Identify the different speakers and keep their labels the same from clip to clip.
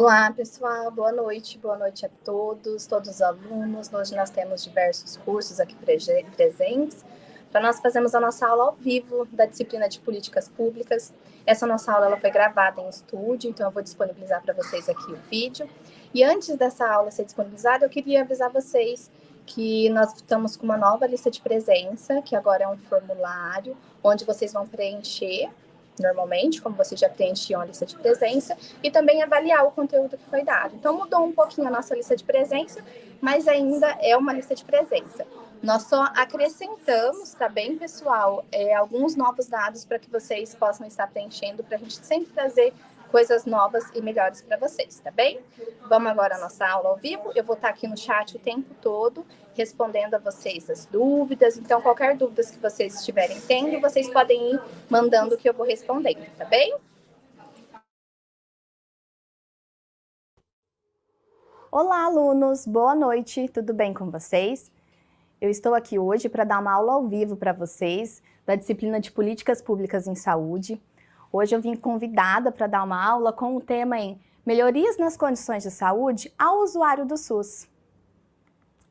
Speaker 1: Olá, pessoal, boa noite a todos os alunos. Hoje nós temos diversos cursos aqui presentes. Para nós fazermos a nossa aula ao vivo da disciplina de Políticas Públicas. Essa nossa aula ela foi gravada em estúdio, então eu vou disponibilizar para vocês aqui o vídeo. E antes dessa aula ser disponibilizada, eu queria avisar vocês que nós estamos com uma nova lista de presença, que agora é um formulário, onde vocês vão preencher normalmente, como vocês já preenchiam a lista de presença, e também avaliar o conteúdo que foi dado. Então, mudou um pouquinho a nossa lista de presença, mas ainda é uma lista de presença. Nós só acrescentamos, tá bem, pessoal, alguns novos dados para que vocês possam estar preenchendo, para a gente sempre trazer coisas novas e melhores para vocês, tá bem? Vamos agora à nossa aula ao vivo. Eu vou estar aqui no chat o tempo todo, respondendo a vocês as dúvidas. Então, qualquer dúvida que vocês estiverem tendo, vocês podem ir mandando que eu vou respondendo, tá bem? Olá, alunos! Boa noite! Tudo bem com vocês? Eu estou aqui hoje para dar uma aula ao vivo para vocês da disciplina de Políticas Públicas em Saúde. Hoje eu vim convidada para dar uma aula com o tema em Melhorias nas condições de saúde ao usuário do SUS.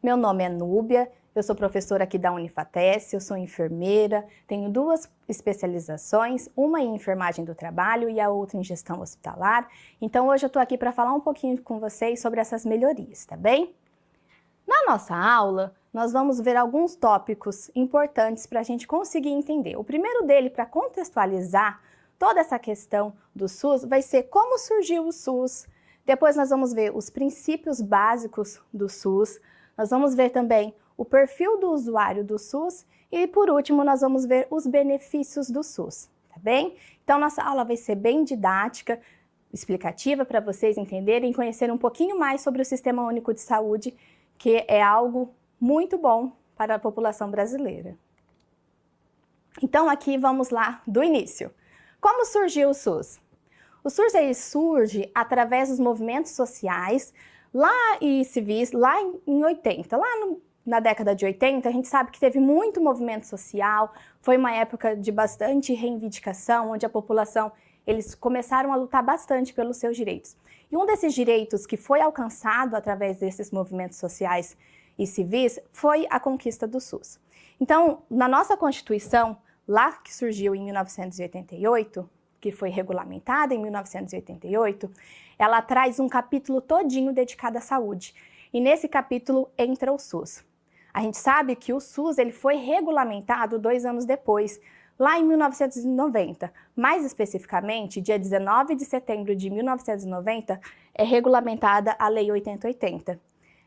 Speaker 1: Meu nome é Núbia, eu sou professora aqui da Unifatesc, eu sou enfermeira, tenho duas especializações, uma em enfermagem do trabalho e a outra em gestão hospitalar. Então hoje eu estou aqui para falar um pouquinho com vocês sobre essas melhorias, tá bem? Na nossa aula, nós vamos ver alguns tópicos importantes para a gente conseguir entender. O primeiro dele, para contextualizar toda essa questão do SUS, vai ser como surgiu o SUS. Depois nós vamos ver os princípios básicos do SUS. Nós vamos ver também o perfil do usuário do SUS e, por último, nós vamos ver os benefícios do SUS, tá bem? Então, nossa aula vai ser bem didática, explicativa para vocês entenderem e conhecerem um pouquinho mais sobre o Sistema Único de Saúde, que é algo muito bom para a população brasileira. Então, aqui vamos lá do início. Como surgiu o SUS? O SUS ele surge através dos movimentos sociais e civis lá em 80. Na década de 80, a gente sabe que teve muito movimento social, foi uma época de bastante reivindicação, onde a população, eles começaram a lutar bastante pelos seus direitos. E um desses direitos que foi alcançado através desses movimentos sociais e civis foi a conquista do SUS. Então, na nossa Constituição, lá que surgiu em 1988, que foi regulamentada em 1988, ela traz um capítulo todinho dedicado à saúde. E nesse capítulo entra o SUS. A gente sabe que o SUS ele foi regulamentado 2 anos depois, lá em 1990. Mais especificamente, dia 19 de setembro de 1990, é regulamentada a Lei 8080.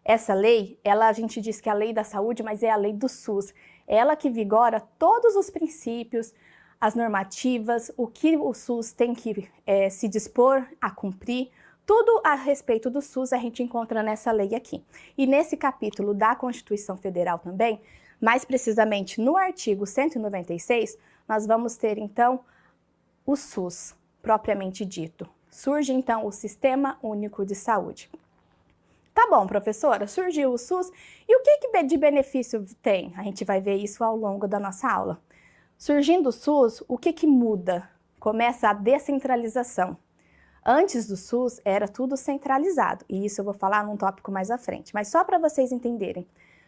Speaker 1: Essa lei, a gente diz que é a lei da saúde, mas é a lei do SUS. É ela que vigora todos os princípios, as normativas, o que o SUS tem que se dispor a cumprir. Tudo a respeito do SUS a gente encontra nessa lei aqui. E nesse capítulo da Constituição Federal também, mais precisamente no artigo 196, nós vamos ter então o SUS, propriamente dito. Surge então o Sistema Único de Saúde. Tá bom, professora, surgiu o SUS, e o que de benefício tem? A gente vai ver isso ao longo da nossa aula. Surgindo o SUS, o que muda? Começa a descentralização. Antes do SUS era tudo centralizado, e isso eu vou falar num tópico mais à frente, mas só para vocês entenderem.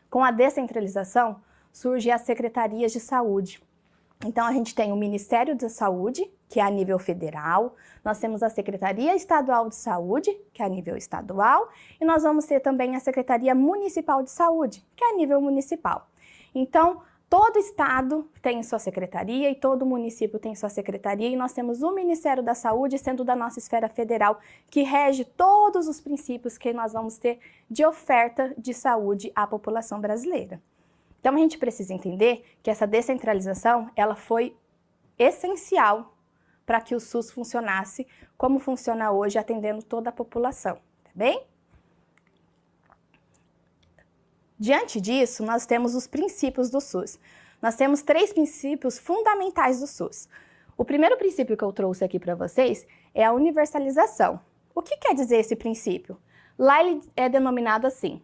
Speaker 1: Com a descentralização, surgem as secretarias de saúde. Então, a gente tem o Ministério da Saúde, que é a nível federal, nós temos a Secretaria Estadual de Saúde, que é a nível estadual, e nós vamos ter também a Secretaria Municipal de Saúde, que é a nível municipal. Então, todo estado tem sua secretaria e todo município tem sua secretaria, e nós temos o Ministério da Saúde sendo da nossa esfera federal, que rege todos os princípios que nós vamos ter de oferta de saúde à população brasileira. Então, a gente precisa entender que essa descentralização, ela foi essencial para que o SUS funcionasse como funciona hoje, atendendo toda a população, tá bem? Diante disso, nós temos os princípios do SUS. Nós temos 3 princípios fundamentais do SUS. O primeiro princípio que eu trouxe aqui para vocês é a universalização. O que quer dizer esse princípio? Lá ele é denominado assim: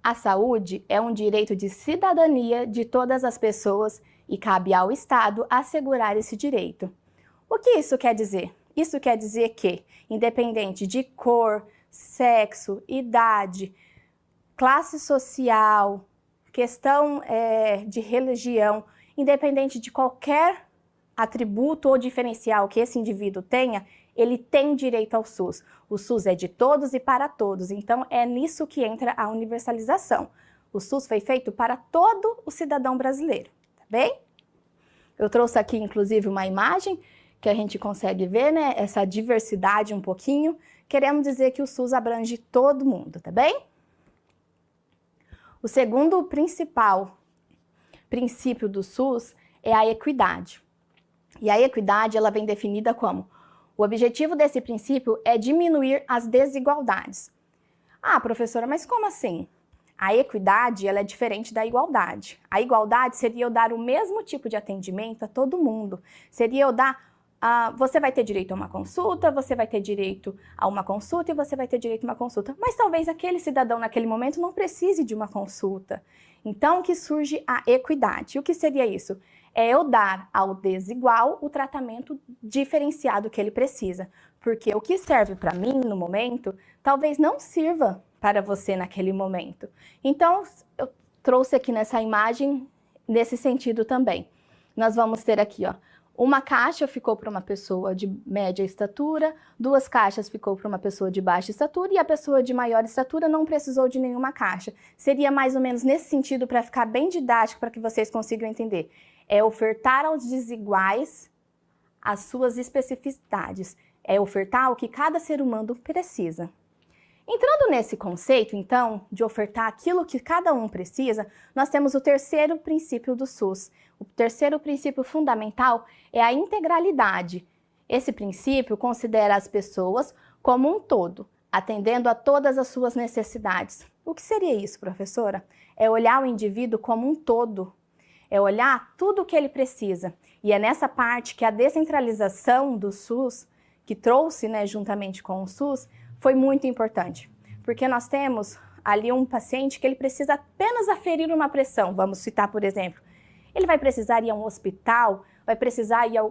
Speaker 1: a saúde é um direito de cidadania de todas as pessoas e cabe ao Estado assegurar esse direito. O que isso quer dizer? Isso quer dizer que, independente de cor, sexo, idade, classe social, questão de religião, independente de qualquer atributo ou diferencial que esse indivíduo tenha, ele tem direito ao SUS. O SUS é de todos e para todos, então é nisso que entra a universalização. O SUS foi feito para todo o cidadão brasileiro, tá bem? Eu trouxe aqui, inclusive, uma imagem que a gente consegue ver, né, essa diversidade um pouquinho. Queremos dizer que o SUS abrange todo mundo, tá bem? O segundo principal princípio do SUS é a equidade. E a equidade, ela vem definida como: o objetivo desse princípio é diminuir as desigualdades. Ah, professora, mas como assim? A equidade, ela é diferente da igualdade. A igualdade seria eu dar o mesmo tipo de atendimento a todo mundo. Seria eu dar, você vai ter direito a uma consulta, você vai ter direito a uma consulta e você vai ter direito a uma consulta. Mas talvez aquele cidadão naquele momento não precise de uma consulta. Então, que surge a equidade. E o que seria isso? É eu dar ao desigual o tratamento diferenciado que ele precisa. Porque o que serve para mim no momento, talvez não sirva para você naquele momento. Então, eu trouxe aqui nessa imagem, nesse sentido também. Nós vamos ter aqui, ó, uma caixa ficou para uma pessoa de média estatura, 2 caixas ficou para uma pessoa de baixa estatura e a pessoa de maior estatura não precisou de nenhuma caixa. Seria mais ou menos nesse sentido, para ficar bem didático, para que vocês consigam entender. É ofertar aos desiguais as suas especificidades. É ofertar o que cada ser humano precisa. Entrando nesse conceito, então, de ofertar aquilo que cada um precisa, nós temos o terceiro princípio do SUS. O terceiro princípio fundamental é a integralidade. Esse princípio considera as pessoas como um todo, atendendo a todas as suas necessidades. O que seria isso, professora? É olhar o indivíduo como um todo. É olhar tudo o que ele precisa. E é nessa parte que a descentralização do SUS, que trouxe, né, juntamente com o SUS, foi muito importante. Porque nós temos ali um paciente que ele precisa apenas aferir uma pressão. Vamos citar, por exemplo, ele vai precisar ir a um hospital, vai precisar ir a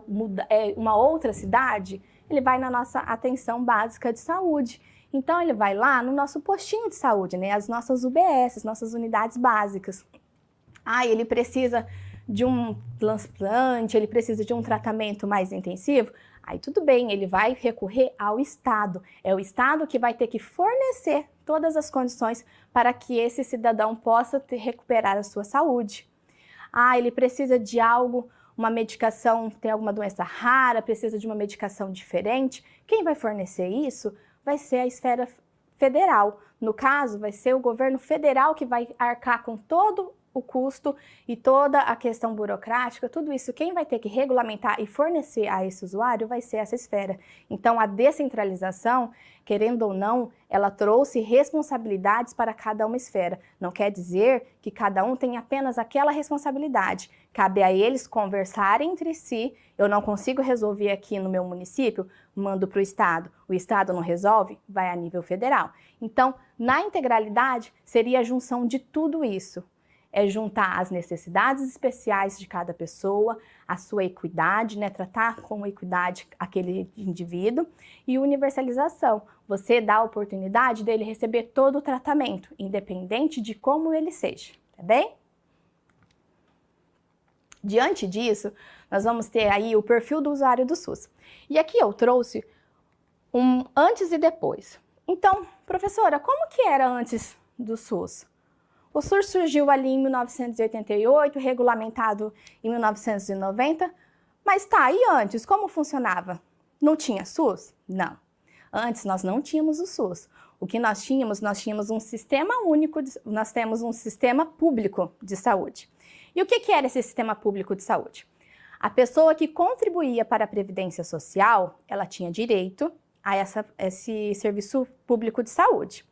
Speaker 1: uma outra cidade, ele vai na nossa atenção básica de saúde. Então, ele vai lá no nosso postinho de saúde, né, as nossas UBS, as nossas unidades básicas. Ah, ele precisa de um transplante, ele precisa de um tratamento mais intensivo. Aí tudo bem, ele vai recorrer ao Estado. É o Estado que vai ter que fornecer todas as condições para que esse cidadão possa recuperar a sua saúde. Ah, ele precisa de algo, uma medicação, tem alguma doença rara, precisa de uma medicação diferente. Quem vai fornecer isso vai ser a esfera federal. No caso, vai ser o governo federal que vai arcar com todo o custo e toda a questão burocrática, tudo isso, quem vai ter que regulamentar e fornecer a esse usuário vai ser essa esfera. Então, a descentralização, querendo ou não, ela trouxe responsabilidades para cada uma esfera. Não quer dizer que cada um tem apenas aquela responsabilidade. Cabe a eles conversarem entre si. Eu não consigo resolver aqui no meu município, mando para o Estado. O Estado não resolve, vai a nível federal. Então, na integralidade, seria a junção de tudo isso. É juntar as necessidades especiais de cada pessoa, a sua equidade, né? Tratar com equidade aquele indivíduo, e universalização. Você dá a oportunidade dele receber todo o tratamento, independente de como ele seja, tá bem? Diante disso, nós vamos ter aí o perfil do usuário do SUS. E aqui eu trouxe um antes e depois. Então, professora, como que era antes do SUS? O SUS surgiu ali em 1988, regulamentado em 1990, mas tá, e antes, como funcionava? Não tinha SUS? Não. Antes nós não tínhamos o SUS. O que nós tínhamos um sistema único, nós temos um sistema público de saúde. E o que era esse sistema público de saúde? A pessoa que contribuía para a Previdência Social, ela tinha direito a esse serviço público de saúde.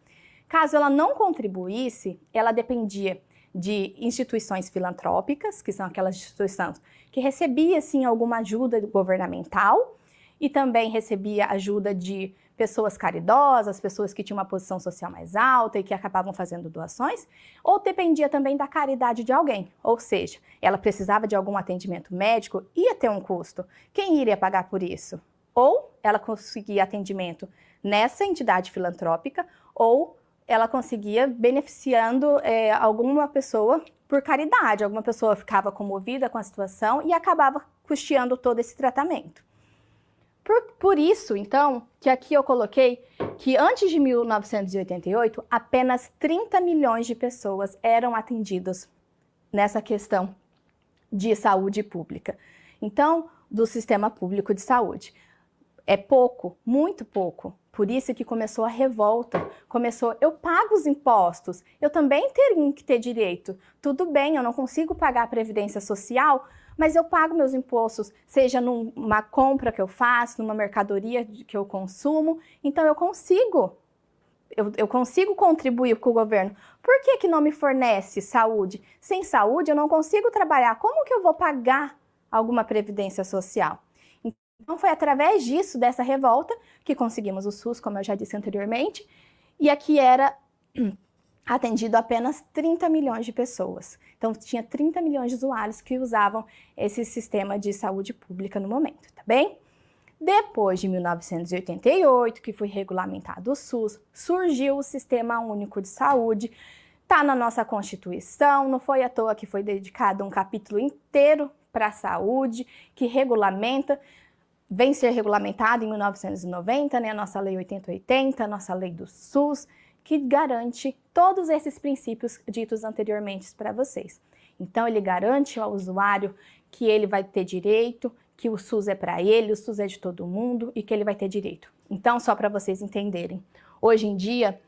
Speaker 1: Caso ela não contribuísse, ela dependia de instituições filantrópicas, que são aquelas instituições que recebiam, sim, alguma ajuda governamental e também recebia ajuda de pessoas caridosas, pessoas que tinham uma posição social mais alta e que acabavam fazendo doações, ou dependia também da caridade de alguém, ou seja, ela precisava de algum atendimento médico, ia ter um custo. Quem iria pagar por isso? Ou ela conseguia atendimento nessa entidade filantrópica, ou ela conseguia beneficiando alguma pessoa por caridade. Alguma pessoa ficava comovida com a situação e acabava custeando todo esse tratamento. Por isso, então, que aqui eu coloquei que antes de 1988, apenas 30 milhões de pessoas eram atendidas nessa questão de saúde pública. Então, do sistema público de saúde. É pouco, muito pouco. Por isso que começou a revolta. Começou, eu pago os impostos, eu também tenho que ter direito. Tudo bem, eu não consigo pagar a Previdência Social, mas eu pago meus impostos, seja numa compra que eu faço, numa mercadoria que eu consumo. Então eu consigo contribuir com o governo. Por que não me fornece saúde? Sem saúde eu não consigo trabalhar. Como que eu vou pagar alguma Previdência Social? Então foi através disso, dessa revolta, que conseguimos o SUS, como eu já disse anteriormente, e aqui era atendido apenas 30 milhões de pessoas. Então tinha 30 milhões de usuários que usavam esse sistema de saúde pública no momento, tá bem? Depois de 1988, que foi regulamentado o SUS, surgiu o Sistema Único de Saúde, está na nossa Constituição, não foi à toa que foi dedicado um capítulo inteiro para a saúde, que regulamenta, vem ser regulamentado em 1990, né, a nossa Lei 8080, a nossa Lei do SUS, que garante todos esses princípios ditos anteriormente para vocês. Então, ele garante ao usuário que ele vai ter direito, que o SUS é para ele, o SUS é de todo mundo e que ele vai ter direito. Então, só para vocês entenderem, hoje em dia,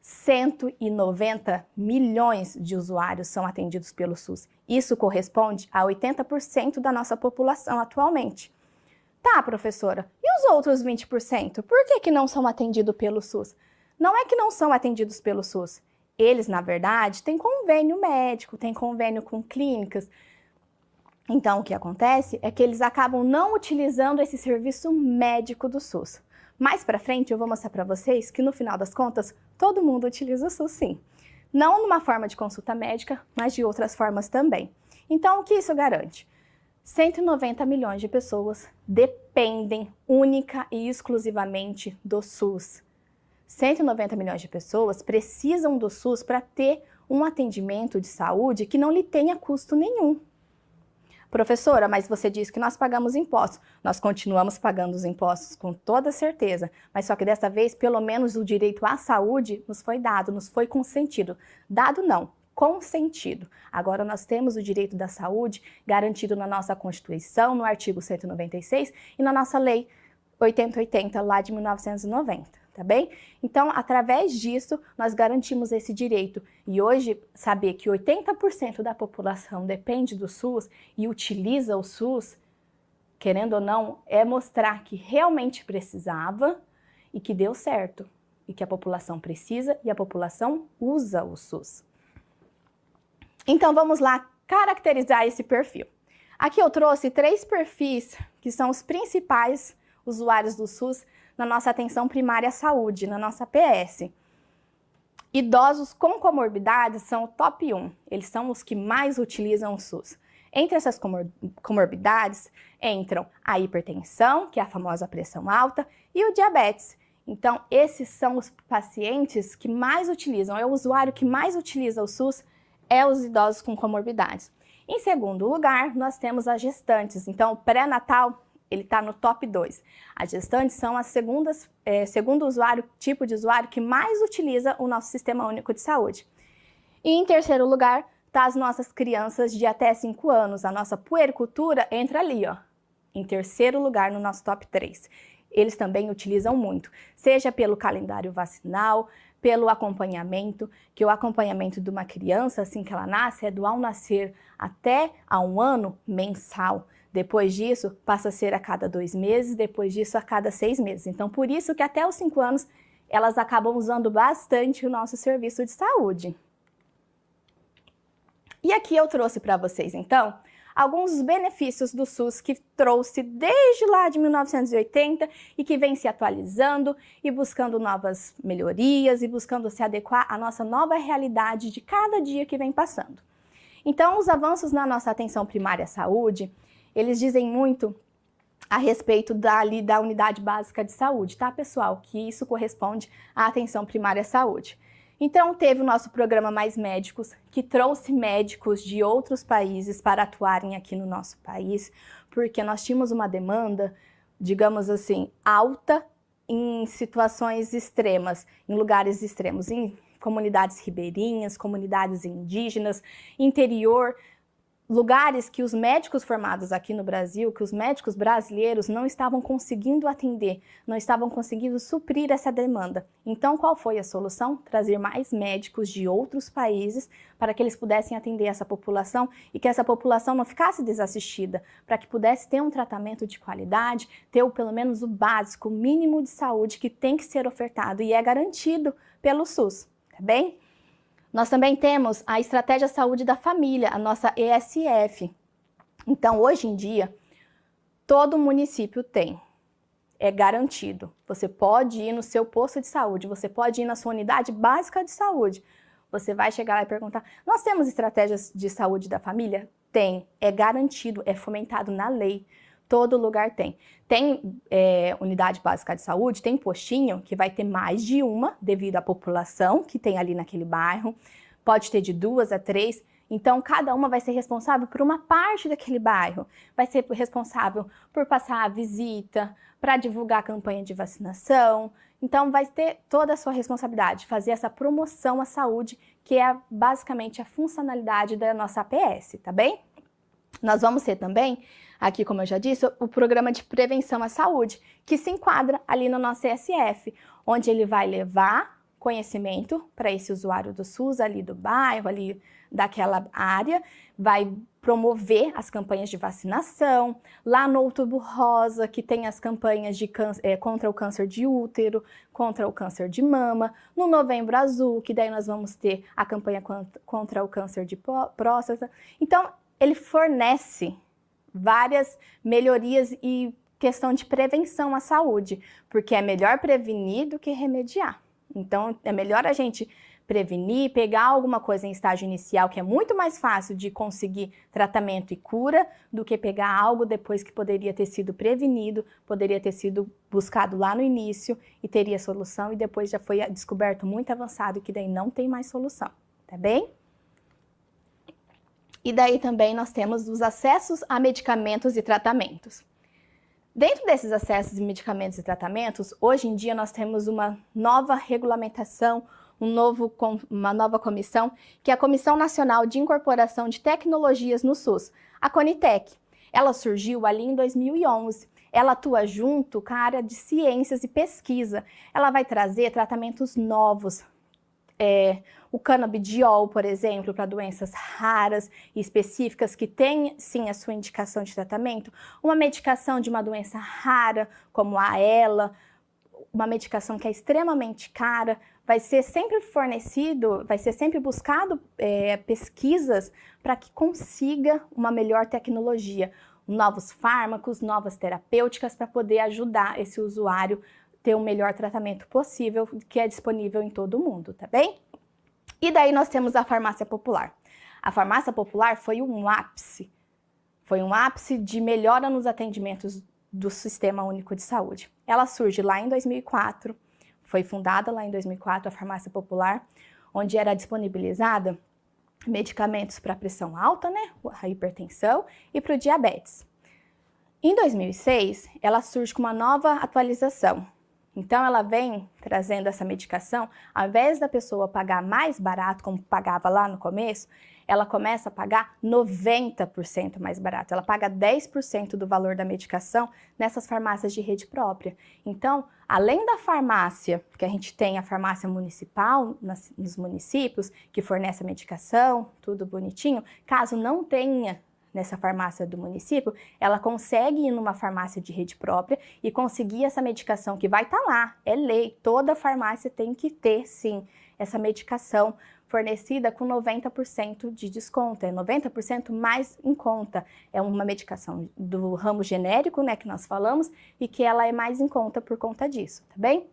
Speaker 1: 190 milhões de usuários são atendidos pelo SUS. Isso corresponde a 80% da nossa população atualmente. Tá, professora, e os outros 20%? Por que não são atendidos pelo SUS? Não é que não são atendidos pelo SUS. Eles, na verdade, têm convênio médico, têm convênio com clínicas. Então, o que acontece é que eles acabam não utilizando esse serviço médico do SUS. Mais pra frente, eu vou mostrar para vocês que, no final das contas, todo mundo utiliza o SUS, sim. Não numa forma de consulta médica, mas de outras formas também. Então, o que isso garante? 190 milhões de pessoas dependem única e exclusivamente do SUS. 190 milhões de pessoas precisam do SUS para ter um atendimento de saúde que não lhe tenha custo nenhum. Professora, mas você disse que nós pagamos impostos. Nós continuamos pagando os impostos com toda certeza, mas só que dessa vez, pelo menos o direito à saúde nos foi dado, nos foi consentido. Dado não, consentido. Agora nós temos o direito da saúde garantido na nossa Constituição, no artigo 196 e na nossa Lei 8080, lá de 1990. Tá bem? Então, através disso, nós garantimos esse direito. E hoje, saber que 80% da população depende do SUS e utiliza o SUS, querendo ou não, é mostrar que realmente precisava e que deu certo. E que a população precisa e a população usa o SUS. Então, vamos lá caracterizar esse perfil. Aqui eu trouxe 3 perfis que são os principais usuários do SUS na nossa atenção primária à saúde, na nossa PS. Idosos com comorbidades são o top 1, eles são os que mais utilizam o SUS. Entre essas comorbidades entram a hipertensão, que é a famosa pressão alta, e o diabetes. Então, esses são os pacientes que mais utilizam, é o usuário que mais utiliza o SUS, é os idosos com comorbidades. Em segundo lugar, nós temos as gestantes. Então, o pré-natal, ele está no top 2. As gestantes são as segundo usuário, tipo de usuário que mais utiliza o nosso Sistema Único de Saúde. E em terceiro lugar, tá as nossas crianças de até 5 anos. A nossa puericultura entra ali, ó, em terceiro lugar no nosso top 3. Eles também utilizam muito, seja pelo calendário vacinal, pelo acompanhamento, que o acompanhamento de uma criança, assim que ela nasce, é do ao nascer até a 1 ano mensal. Depois disso, passa a ser a cada 2 meses, depois disso a cada 6 meses. Então, por isso que até os 5 anos, elas acabam usando bastante o nosso serviço de saúde. E aqui eu trouxe para vocês, então, alguns dos benefícios do SUS que trouxe desde lá de 1980 e que vem se atualizando e buscando novas melhorias e buscando se adequar à nossa nova realidade de cada dia que vem passando. Então, os avanços na nossa atenção primária à saúde, eles dizem muito a respeito da unidade básica de saúde, tá, pessoal? Que isso corresponde à atenção primária à saúde. Então, teve o nosso programa Mais Médicos, que trouxe médicos de outros países para atuarem aqui no nosso país, porque nós tínhamos uma demanda, digamos assim, alta em situações extremas, em lugares extremos, em comunidades ribeirinhas, comunidades indígenas, interior, lugares que os médicos formados aqui no Brasil, que os médicos brasileiros não estavam conseguindo atender, não estavam conseguindo suprir essa demanda. Então, qual foi a solução? Trazer mais médicos de outros países para que eles pudessem atender essa população e que essa população não ficasse desassistida, para que pudesse ter um tratamento de qualidade, ter pelo menos o básico, o mínimo de saúde que tem que ser ofertado e é garantido pelo SUS, tá bem? Nós também temos a Estratégia Saúde da Família, a nossa ESF. Então, hoje em dia, todo município tem, é garantido. Você pode ir no seu posto de saúde, você pode ir na sua unidade básica de saúde. Você vai chegar lá e perguntar, nós temos estratégias de saúde da família? Tem, é garantido, é fomentado na lei. Todo lugar tem. Tem unidade básica de saúde, tem postinho que vai ter mais de uma devido à população que tem ali naquele bairro. Pode ter de 2 a 3. Então, cada uma vai ser responsável por uma parte daquele bairro. Vai ser responsável por passar a visita, para divulgar a campanha de vacinação. Então, vai ter toda a sua responsabilidade, fazer essa promoção à saúde, que é basicamente a funcionalidade da nossa APS, tá bem? Nós vamos ter também, aqui como eu já disse, o programa de prevenção à saúde, que se enquadra ali no nosso ESF, onde ele vai levar conhecimento para esse usuário do SUS, ali do bairro, ali daquela área, vai promover as campanhas de vacinação, lá no Outubro Rosa, que tem as campanhas de contra o câncer de útero, contra o câncer de mama, no Novembro Azul, que daí nós vamos ter a campanha contra o câncer de próstata. Então, ele fornece várias melhorias e questão de prevenção à saúde, porque é melhor prevenir do que remediar. Então, é melhor a gente prevenir, pegar alguma coisa em estágio inicial, que é muito mais fácil de conseguir tratamento e cura, do que pegar algo depois que poderia ter sido prevenido, poderia ter sido buscado lá no início e teria solução, e depois já foi descoberto muito avançado que daí não tem mais solução, tá bem? E daí também nós temos os acessos a medicamentos e tratamentos. Dentro desses acessos a medicamentos e tratamentos, hoje em dia nós temos uma nova regulamentação, uma nova comissão, que é a Comissão Nacional de Incorporação de Tecnologias no SUS, a CONITEC. Ela surgiu ali em 2011. Ela atua junto com a área de ciências e pesquisa. Ela vai trazer tratamentos novos, o canabidiol, por exemplo, para doenças raras e específicas que tem, sim, a sua indicação de tratamento, uma medicação de uma doença rara, como a ELA, uma medicação que é extremamente cara, vai ser sempre fornecido, vai ser sempre buscado pesquisas para que consiga uma melhor tecnologia, novos fármacos, novas terapêuticas para poder ajudar esse usuário ter o melhor tratamento possível, que é disponível em todo o mundo, tá bem? E daí nós temos a farmácia popular. A farmácia popular foi um ápice de melhora nos atendimentos do Sistema Único de Saúde. Ela surge lá em 2004, foi fundada lá em 2004 a farmácia popular, onde era disponibilizada medicamentos para pressão alta, né, a hipertensão, e para o diabetes. Em 2006, ela surge com uma nova atualização. Então, ela vem trazendo essa medicação, ao invés da pessoa pagar mais barato, como pagava lá no começo, ela começa a pagar 90% mais barato. Ela paga 10% do valor da medicação nessas farmácias de rede própria. Então, além da farmácia, que a gente tem a farmácia municipal nos municípios, que fornece a medicação, tudo bonitinho, caso não tenha nessa farmácia do município, ela consegue ir numa farmácia de rede própria e conseguir essa medicação que vai estar lá, é lei, toda farmácia tem que ter, sim, essa medicação fornecida com 90% de desconto, é 90% mais em conta. É uma medicação do ramo genérico, né, que nós falamos, e que ela é mais em conta por conta disso, tá bem?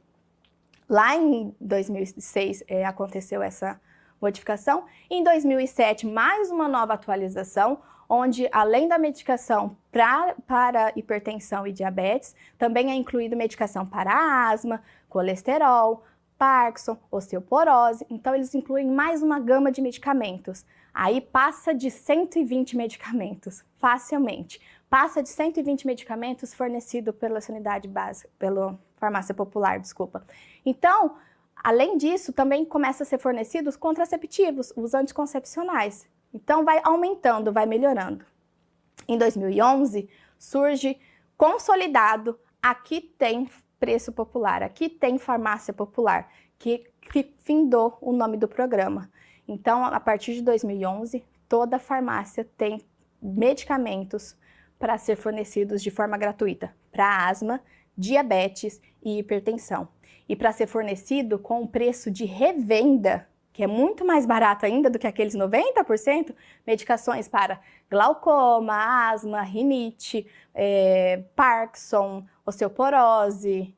Speaker 1: Lá em 2006 aconteceu essa modificação, em 2007 mais uma nova atualização, onde, além da medicação para hipertensão e diabetes, também é incluído medicação para asma, colesterol, Parkinson, osteoporose. Então, eles incluem mais uma gama de medicamentos. Aí passa de 120 medicamentos, facilmente. Passa de 120 medicamentos fornecidos pela sanidade básica, pela farmácia popular, desculpa. Então, além disso, também começa a ser fornecidos contraceptivos, os anticoncepcionais. Então, vai aumentando, vai melhorando. Em 2011, surge consolidado, aqui tem preço popular, aqui tem farmácia popular, que findou o nome do programa. Então, a partir de 2011, toda farmácia tem medicamentos para ser fornecidos de forma gratuita para asma, diabetes e hipertensão. E para ser fornecido com um preço de revenda, que é muito mais barato ainda do que aqueles 90%, medicações para glaucoma, asma, rinite, Parkinson, osteoporose,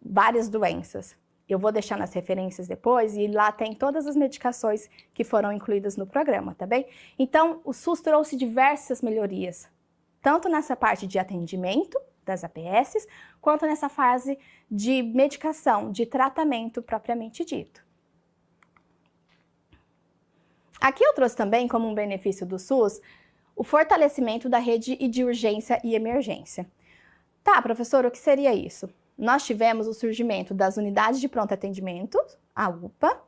Speaker 1: várias doenças. Eu vou deixar nas referências depois e lá tem todas as medicações que foram incluídas no programa, tá bem? Então, o SUS trouxe diversas melhorias, tanto nessa parte de atendimento das APSs, quanto nessa fase de medicação, de tratamento propriamente dito. Aqui eu trouxe também, como um benefício do SUS, o fortalecimento da rede de urgência e emergência. Tá, professor, o que seria isso? Nós tivemos o surgimento das unidades de pronto atendimento, a UPA,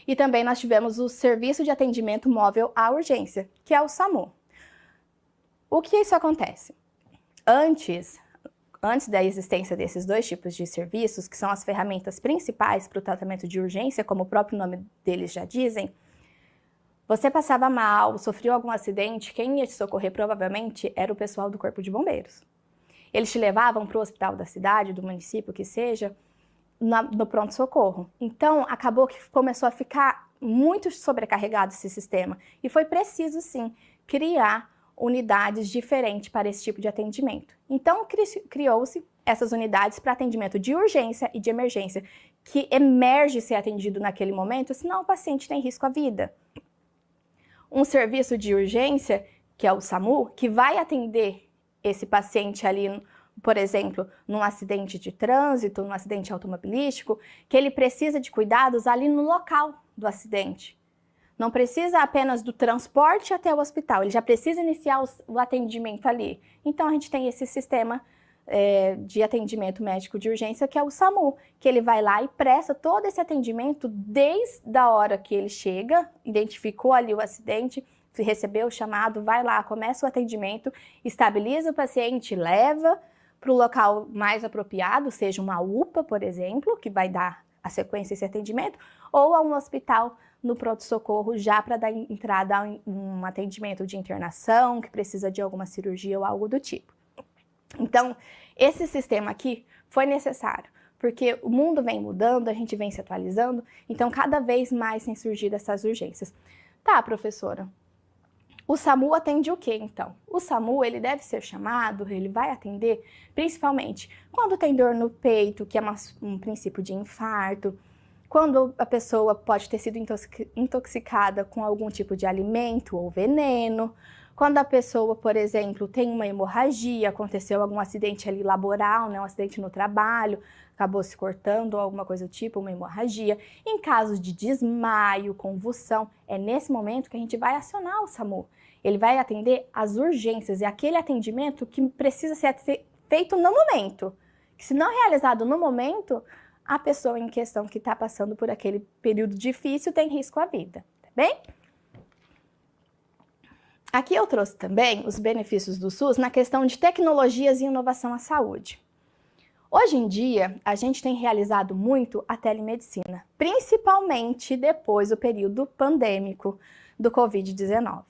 Speaker 1: e também nós tivemos o Serviço de Atendimento Móvel à Urgência, que é o SAMU. O que isso acontece? Antes da existência desses dois tipos de serviços, que são as ferramentas principais para o tratamento de urgência, como o próprio nome deles já dizem, você passava mal, sofreu algum acidente, quem ia te socorrer provavelmente era o pessoal do Corpo de Bombeiros. Eles te levavam para o hospital da cidade, do município, que seja, no pronto-socorro. Então, acabou que começou a ficar muito sobrecarregado esse sistema. E foi preciso, sim, criar unidades diferentes para esse tipo de atendimento. Então, criou-se essas unidades para atendimento de urgência e de emergência, que emerge ser atendido naquele momento, senão o paciente tem risco à vida. Um serviço de urgência, que é o SAMU, que vai atender esse paciente ali, por exemplo, num acidente de trânsito, num acidente automobilístico, que ele precisa de cuidados ali no local do acidente. Não precisa apenas do transporte até o hospital, ele já precisa iniciar o atendimento ali. Então, a gente tem esse sistema de atendimento médico de urgência, que é o SAMU, que ele vai lá e presta todo esse atendimento desde a hora que ele chega, identificou ali o acidente, recebeu o chamado, vai lá, começa o atendimento, estabiliza o paciente, leva para o local mais apropriado, seja uma UPA, por exemplo, que vai dar a sequência desse atendimento, ou a um hospital no pronto-socorro já para dar entrada a um atendimento de internação, que precisa de alguma cirurgia ou algo do tipo. Então, esse sistema aqui foi necessário, porque o mundo vem mudando, a gente vem se atualizando, então cada vez mais tem surgido essas urgências. Tá, professora, o SAMU atende o quê, então? O SAMU, ele deve ser chamado, ele vai atender principalmente quando tem dor no peito, que é um princípio de infarto, quando a pessoa pode ter sido intoxicada com algum tipo de alimento ou veneno, quando a pessoa, por exemplo, tem uma hemorragia, aconteceu algum acidente ali laboral, né, um acidente no trabalho, acabou se cortando ou alguma coisa do tipo, uma hemorragia. Em casos de desmaio, convulsão, é nesse momento que a gente vai acionar o SAMU. Ele vai atender as urgências, é aquele atendimento que precisa ser feito no momento. Que se não realizado no momento, a pessoa em questão que está passando por aquele período difícil tem risco à vida, tá bem? Aqui eu trouxe também os benefícios do SUS na questão de tecnologias e inovação à saúde. Hoje em dia, a gente tem realizado muito a telemedicina, principalmente depois do período pandêmico do Covid-19.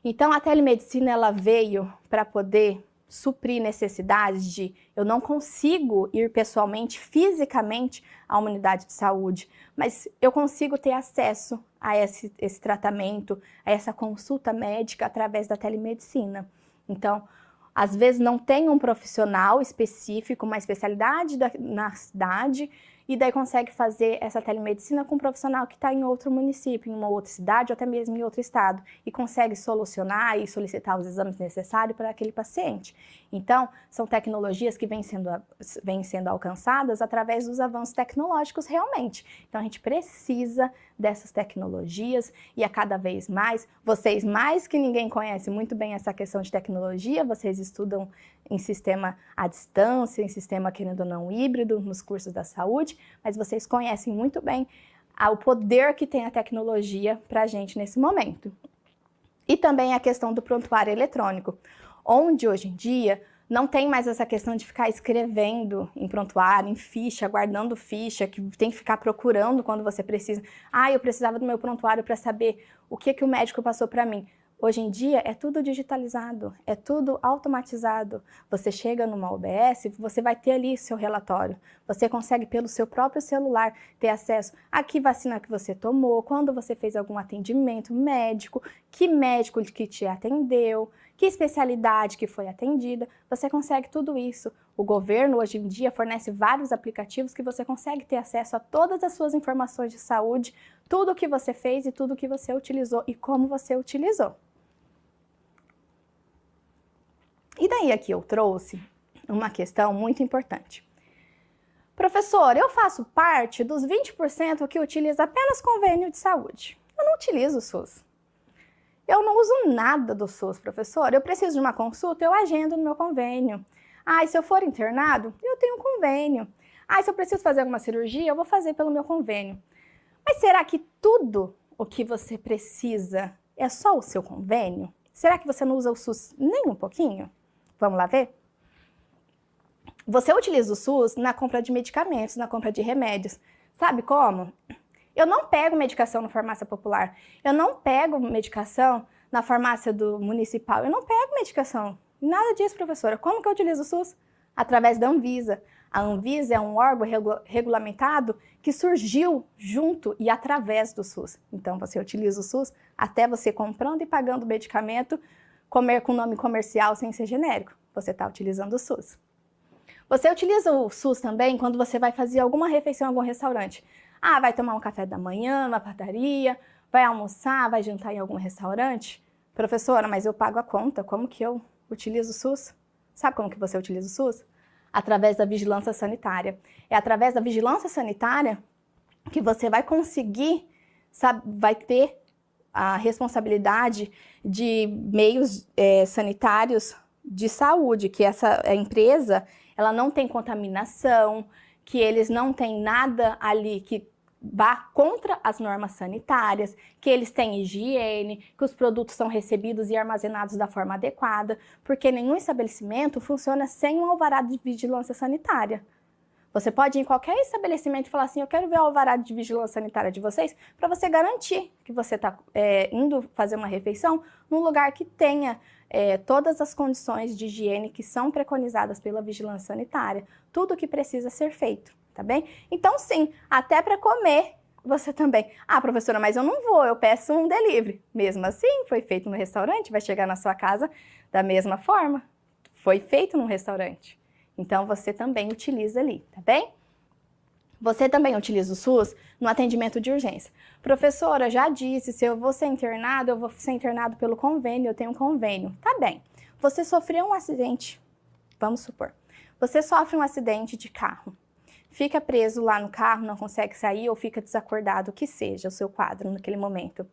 Speaker 1: Então, a telemedicina ela veio para poder suprir necessidades de eu não consigo ir pessoalmente, fisicamente, a uma unidade de saúde, mas eu consigo ter acesso a esse tratamento, a essa consulta médica através da telemedicina. Então, às vezes não tem um profissional específico, uma especialidade na cidade, e daí consegue fazer essa telemedicina com um profissional que está em outro município, em uma outra cidade ou até mesmo em outro estado, e consegue solucionar e solicitar os exames necessários para aquele paciente. Então, são tecnologias que vêm sendo alcançadas através dos avanços tecnológicos realmente. Então, a gente precisa dessas tecnologias e a cada vez mais, vocês mais que ninguém conhecem muito bem essa questão de tecnologia, vocês estudam em sistema à distância, em sistema querendo ou não híbrido, nos cursos da saúde, mas vocês conhecem muito bem o poder que tem a tecnologia para a gente nesse momento. E também a questão do prontuário eletrônico, onde hoje em dia não tem mais essa questão de ficar escrevendo em prontuário, em ficha, guardando ficha, que tem que ficar procurando quando você precisa. Ah, eu precisava do meu prontuário para saber o que o médico passou para mim. Hoje em dia é tudo digitalizado, é tudo automatizado. Você chega numa UBS, você vai ter ali seu relatório. Você consegue pelo seu próprio celular ter acesso a que vacina que você tomou, quando você fez algum atendimento médico, que médico que te atendeu, que especialidade que foi atendida. Você consegue tudo isso. O governo hoje em dia fornece vários aplicativos que você consegue ter acesso a todas as suas informações de saúde, tudo o que você fez e tudo o que você utilizou e como você utilizou. E daí aqui eu trouxe uma questão muito importante. Professor, eu faço parte dos 20% que utiliza apenas convênio de saúde. Eu não utilizo o SUS. Eu não uso nada do SUS, professor. Eu preciso de uma consulta, eu agendo no meu convênio. Ah, e se eu for internado, eu tenho um convênio. Ah, e se eu preciso fazer alguma cirurgia, eu vou fazer pelo meu convênio. Mas será que tudo o que você precisa é só o seu convênio? Será que você não usa o SUS nem um pouquinho? Vamos lá ver? Você utiliza o SUS na compra de medicamentos, na compra de remédios. Sabe como? Eu não pego medicação na farmácia popular. Eu não pego medicação na farmácia do municipal. Eu não pego medicação. Nada disso, professora. Como que eu utilizo o SUS? Através da Anvisa. A Anvisa é um órgão regulamentado que surgiu junto e através do SUS. Então, você utiliza o SUS até você comprando e pagando o medicamento, comer com nome comercial sem ser genérico. Você está utilizando o SUS. Você utiliza o SUS também quando você vai fazer alguma refeição em algum restaurante. Ah, vai tomar um café da manhã numa padaria, vai almoçar, vai jantar em algum restaurante? Professora, mas eu pago a conta, como que eu utilizo o SUS? Sabe como que você utiliza o SUS? Através da vigilância sanitária. É através da vigilância sanitária que você vai conseguir, vai ter a responsabilidade de meios sanitários de saúde, que essa empresa ela não tem contaminação, que eles não têm nada ali que vá contra as normas sanitárias, que eles têm higiene, que os produtos são recebidos e armazenados da forma adequada, porque nenhum estabelecimento funciona sem um alvará de vigilância sanitária. Você pode ir em qualquer estabelecimento e falar assim, eu quero ver o alvará de vigilância sanitária de vocês, para você garantir que você está indo fazer uma refeição num lugar que tenha todas as condições de higiene que são preconizadas pela vigilância sanitária, tudo o que precisa ser feito, tá bem? Então sim, até para comer você também. Ah, professora, mas eu não vou, eu peço um delivery. Mesmo assim, foi feito no restaurante, vai chegar na sua casa da mesma forma, foi feito num restaurante. Então, você também utiliza ali, tá bem? Você também utiliza o SUS no atendimento de urgência. Professora, já disse, se eu vou ser internado, eu vou ser internado pelo convênio, eu tenho um convênio. Tá bem. Você sofreu um acidente, vamos supor. Você sofre um acidente de carro. Fica preso lá no carro, não consegue sair ou fica desacordado, o que seja o seu quadro naquele momento.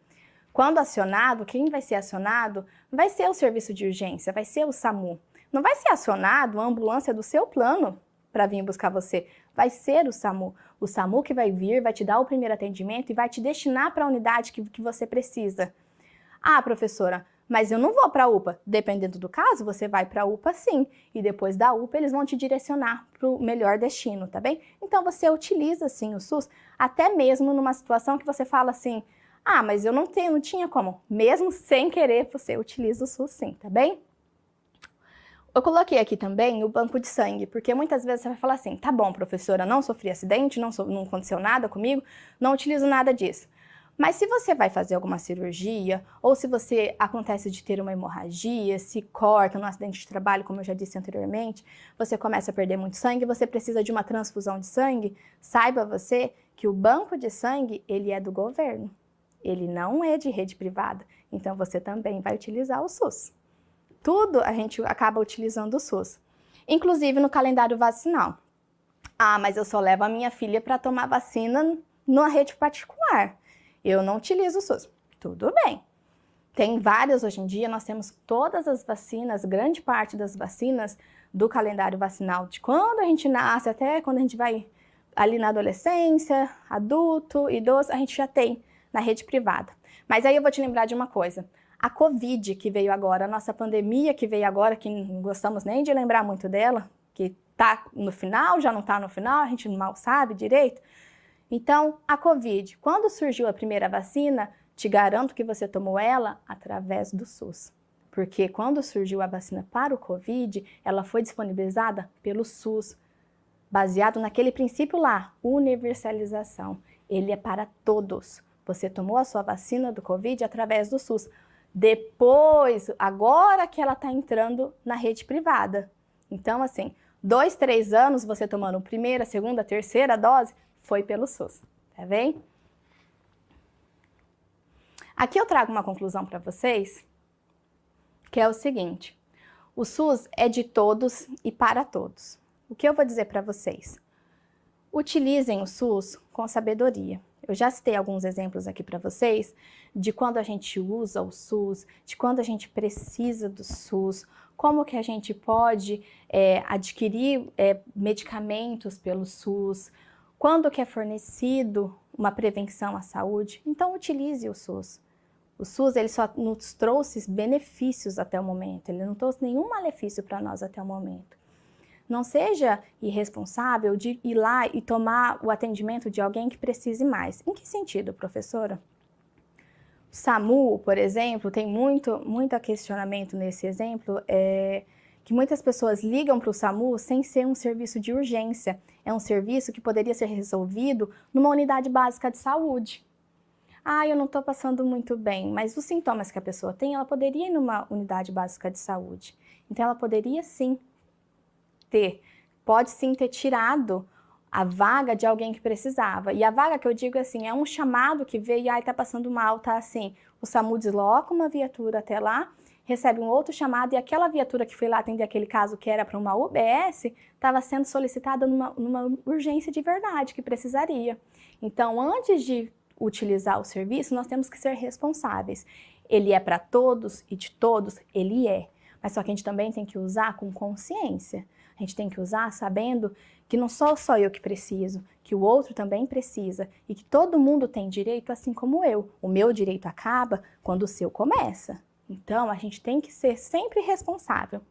Speaker 1: Quando acionado, quem vai ser acionado vai ser o serviço de urgência, vai ser o SAMU. Não vai ser acionado a ambulância do seu plano para vir buscar você. Vai ser o SAMU. O SAMU que vai vir, vai te dar o primeiro atendimento e vai te destinar para a unidade que você precisa. Ah, professora, mas eu não vou para a UPA. Dependendo do caso, você vai para a UPA sim. E depois da UPA, eles vão te direcionar para o melhor destino, tá bem? Então, você utiliza sim o SUS, até mesmo numa situação que você fala assim, ah, mas eu não tinha como. Mesmo sem querer, você utiliza o SUS sim, tá bem? Eu coloquei aqui também o banco de sangue, porque muitas vezes você vai falar assim, tá bom, professora, não sofri acidente, não aconteceu nada comigo, não utilizo nada disso. Mas se você vai fazer alguma cirurgia, ou se você acontece de ter uma hemorragia, se corta num acidente de trabalho, como eu já disse anteriormente, você começa a perder muito sangue, você precisa de uma transfusão de sangue, saiba você que o banco de sangue, ele é do governo. Ele não é de rede privada. Então, você também vai utilizar o SUS. Tudo a gente acaba utilizando o SUS. Inclusive no calendário vacinal. Ah, mas eu só levo a minha filha para tomar vacina numa rede particular. Eu não utilizo o SUS. Tudo bem. Tem várias hoje em dia, nós temos todas as vacinas, grande parte das vacinas do calendário vacinal, de quando a gente nasce até quando a gente vai ali na adolescência, adulto, idoso, a gente já tem na rede privada. Mas aí eu vou te lembrar de uma coisa. A Covid que veio agora, a nossa pandemia que veio agora, que não gostamos nem de lembrar muito dela, que tá no final, já não tá no final, a gente mal sabe direito. Então, a Covid, quando surgiu a primeira vacina, te garanto que você tomou ela através do SUS. Porque quando surgiu a vacina para o Covid, ela foi disponibilizada pelo SUS, baseado naquele princípio lá, universalização. Ele é para todos. Você tomou a sua vacina do Covid através do SUS. Depois, agora que ela está entrando na rede privada. Então, assim, 2, 3 anos você tomando a primeira, segunda, terceira dose, foi pelo SUS, tá bem? Aqui eu trago uma conclusão para vocês, que é o seguinte: o SUS é de todos e para todos. O que eu vou dizer para vocês? Utilizem o SUS com sabedoria. Eu já citei alguns exemplos aqui para vocês de quando a gente usa o SUS, de quando a gente precisa do SUS, como que a gente pode adquirir medicamentos pelo SUS, quando que é fornecido uma prevenção à saúde. Então, utilize o SUS. O SUS ele só nos trouxe benefícios até o momento, ele não trouxe nenhum malefício para nós até o momento. Não seja irresponsável de ir lá e tomar o atendimento de alguém que precise mais. Em que sentido, professora? O SAMU, por exemplo, tem muito questionamento nesse exemplo, que muitas pessoas ligam para o SAMU sem ser um serviço de urgência. É um serviço que poderia ser resolvido numa unidade básica de saúde. Ah, eu não estou passando muito bem, mas os sintomas que a pessoa tem, ela poderia ir numa unidade básica de saúde. Então, ela poderia sim pode sim ter tirado a vaga de alguém que precisava. E a vaga que eu digo assim, é um chamado que veio e ai, tá passando mal, tá assim. O SAMU desloca uma viatura até lá, recebe um outro chamado e aquela viatura que foi lá atender aquele caso que era para uma UBS, estava sendo solicitada numa urgência de verdade, que precisaria. Então, antes de utilizar o serviço, nós temos que ser responsáveis. Ele é para todos e de todos, ele é. Mas só que a gente também tem que usar com consciência. A gente tem que usar sabendo que não sou só eu que preciso, que o outro também precisa e que todo mundo tem direito assim como eu. O meu direito acaba quando o seu começa. Então, a gente tem que ser sempre responsável.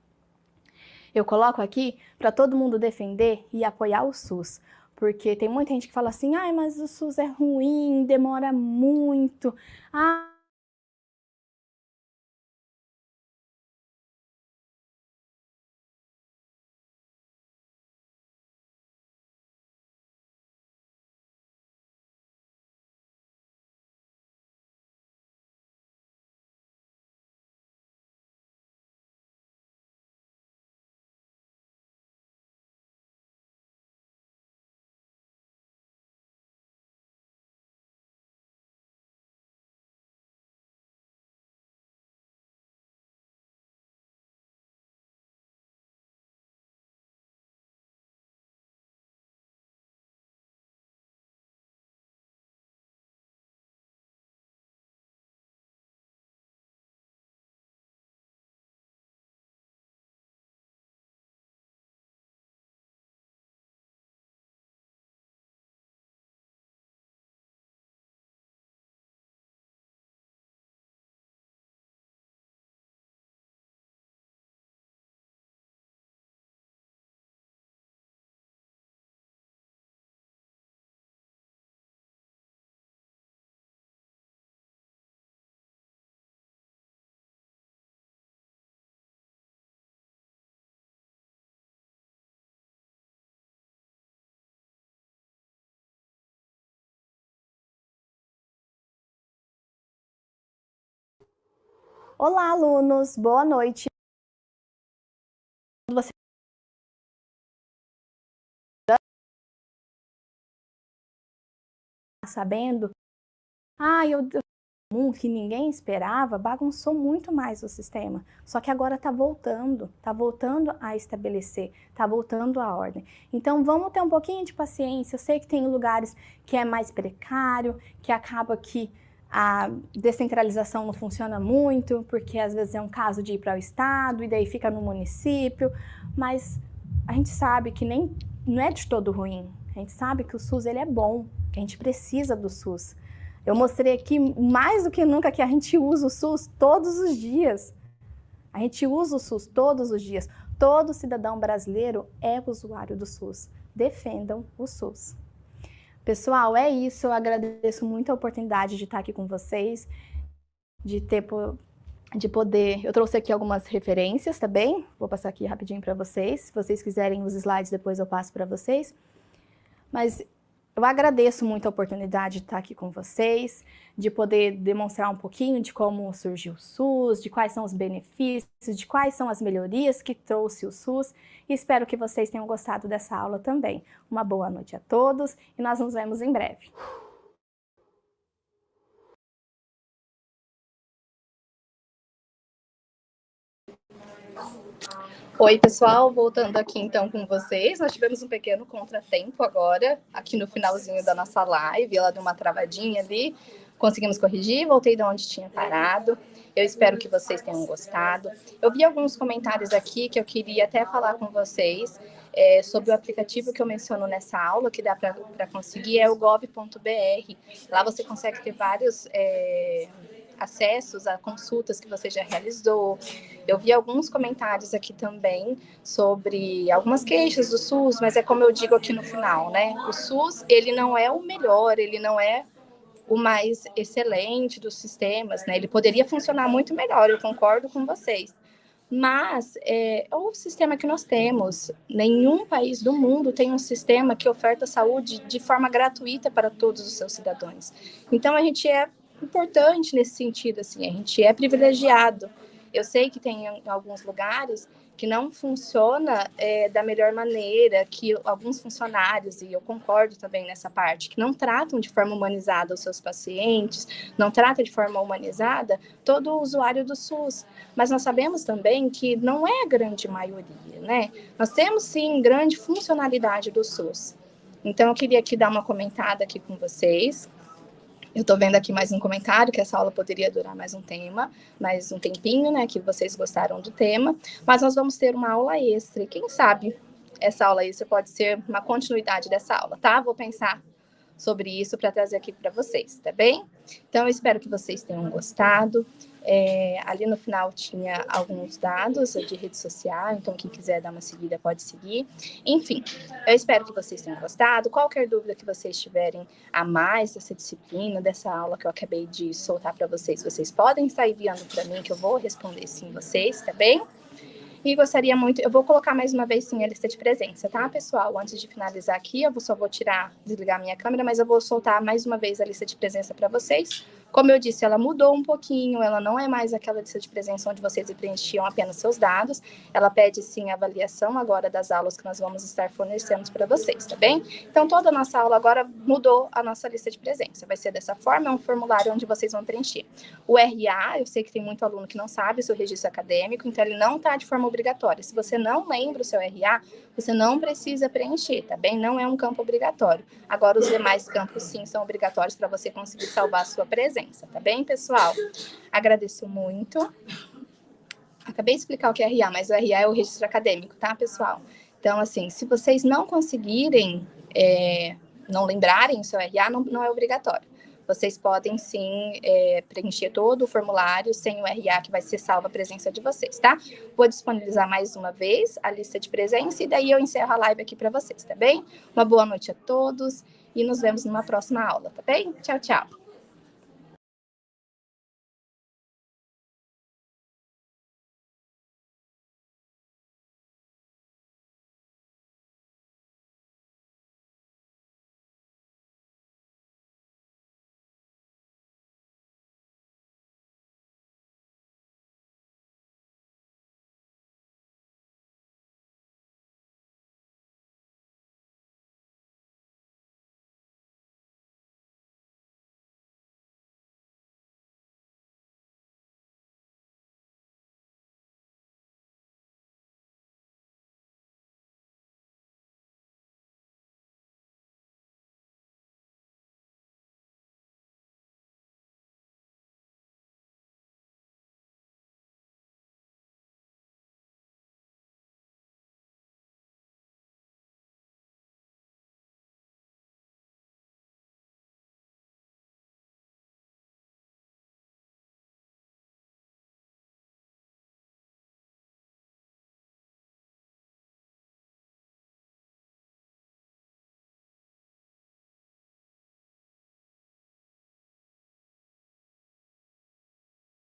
Speaker 1: Eu coloco aqui para todo mundo defender e apoiar o SUS, porque tem muita gente que fala assim, ai, mas o SUS é ruim, demora muito, ah, Olá, alunos, boa noite. Você está sabendo? Que ninguém esperava, bagunçou muito mais o sistema. Só que agora está voltando a estabelecer, está voltando à ordem. Então vamos ter um pouquinho de paciência. Eu sei que tem lugares que é mais precário, que acaba que a descentralização não funciona muito, porque às vezes é um caso de ir para o estado e daí fica no município, mas a gente sabe que não é de todo ruim. A gente sabe que o SUS ele é bom, que a gente precisa do SUS. Eu mostrei aqui, mais do que nunca, que a gente usa o SUS todos os dias. A gente usa o SUS todos os dias. Todo cidadão brasileiro é usuário do SUS. Defendam o SUS. Pessoal, é isso. Eu agradeço muito a oportunidade de estar aqui com vocês, de poder... Eu trouxe aqui algumas referências, tá bem? Vou passar aqui rapidinho para vocês. Se vocês quiserem os slides, depois eu passo para vocês. Mas eu agradeço muito a oportunidade de estar aqui com vocês, de poder demonstrar um pouquinho de como surgiu o SUS, de quais são os benefícios, de quais são as melhorias que trouxe o SUS, e espero que vocês tenham gostado dessa aula também. Uma boa noite a todos e nós nos vemos em breve. Oi, pessoal, voltando aqui então com vocês. Nós tivemos um pequeno contratempo agora, aqui no finalzinho da nossa live, ela deu uma travadinha ali, conseguimos corrigir, voltei de onde tinha parado. Eu espero que vocês tenham gostado. Eu vi alguns comentários aqui que eu queria até falar com vocês sobre o aplicativo que eu menciono nessa aula, que dá para conseguir, é o gov.br. Lá você consegue ter vários acessos a consultas que você já realizou. Eu vi alguns comentários aqui também sobre algumas queixas do SUS, mas é como eu digo aqui no final, né? O SUS, ele não é o melhor, ele não é o mais excelente dos sistemas, né? Ele poderia funcionar muito melhor, eu concordo com vocês. Mas é o sistema que nós temos. Nenhum país do mundo tem um sistema que oferta saúde de forma gratuita para todos os seus cidadãos. Então, a gente é importante nesse sentido, assim, a gente é privilegiado. Eu sei que tem em alguns lugares que não funciona da melhor maneira, que alguns funcionários, e eu concordo também nessa parte, que não tratam de forma humanizada os seus pacientes, não tratam de forma humanizada todo o usuário do SUS. Mas nós sabemos também que não é a grande maioria, né? Nós temos, sim, grande funcionalidade do SUS. Então, eu queria aqui dar uma comentada aqui com vocês. Eu estou vendo aqui mais um comentário, que essa aula poderia durar mais um tempinho, né, que vocês gostaram do tema, mas nós vamos ter uma aula extra, e quem sabe essa aula extra pode ser uma continuidade dessa aula, tá? Vou pensar sobre isso para trazer aqui para vocês, tá bem? Então, eu espero que vocês tenham gostado. Ali no final tinha alguns dados de rede social, então quem quiser dar uma seguida pode seguir. Enfim, eu espero que vocês tenham gostado. Qualquer dúvida que vocês tiverem a mais dessa disciplina, dessa aula que eu acabei de soltar para vocês, vocês podem estar enviando para mim, que eu vou responder sim vocês, tá bem? E gostaria muito, eu vou colocar mais uma vez sim a lista de presença, tá, pessoal? Antes de finalizar aqui, eu só vou desligar minha câmera, mas eu vou soltar mais uma vez a lista de presença para vocês. Como eu disse, ela mudou um pouquinho, ela não é mais aquela lista de presença onde vocês preenchiam apenas seus dados, ela pede sim a avaliação agora das aulas que nós vamos estar fornecendo para vocês, tá bem? Então, toda a nossa aula agora mudou a nossa lista de presença, vai ser dessa forma, é um formulário onde vocês vão preencher. O RA, eu sei que tem muito aluno que não sabe o seu registro acadêmico, então ele não está de forma obrigatória. Se você não lembra o seu RA, você não precisa preencher, tá bem? Não é um campo obrigatório. Agora, os demais campos, sim, são obrigatórios para você conseguir salvar a sua presença, tá bem, pessoal? Agradeço muito. Acabei de explicar o que é RA, mas o RA é o registro acadêmico, tá, pessoal? Então, assim, se vocês não conseguirem, não lembrarem o seu RA, não é obrigatório. Vocês podem, sim, preencher todo o formulário sem o RA, que vai ser salva a presença de vocês, tá? Vou disponibilizar mais uma vez a lista de presença e daí eu encerro a live aqui para vocês, tá bem? Uma boa noite a todos e nos vemos numa próxima aula, tá bem? Tchau, tchau!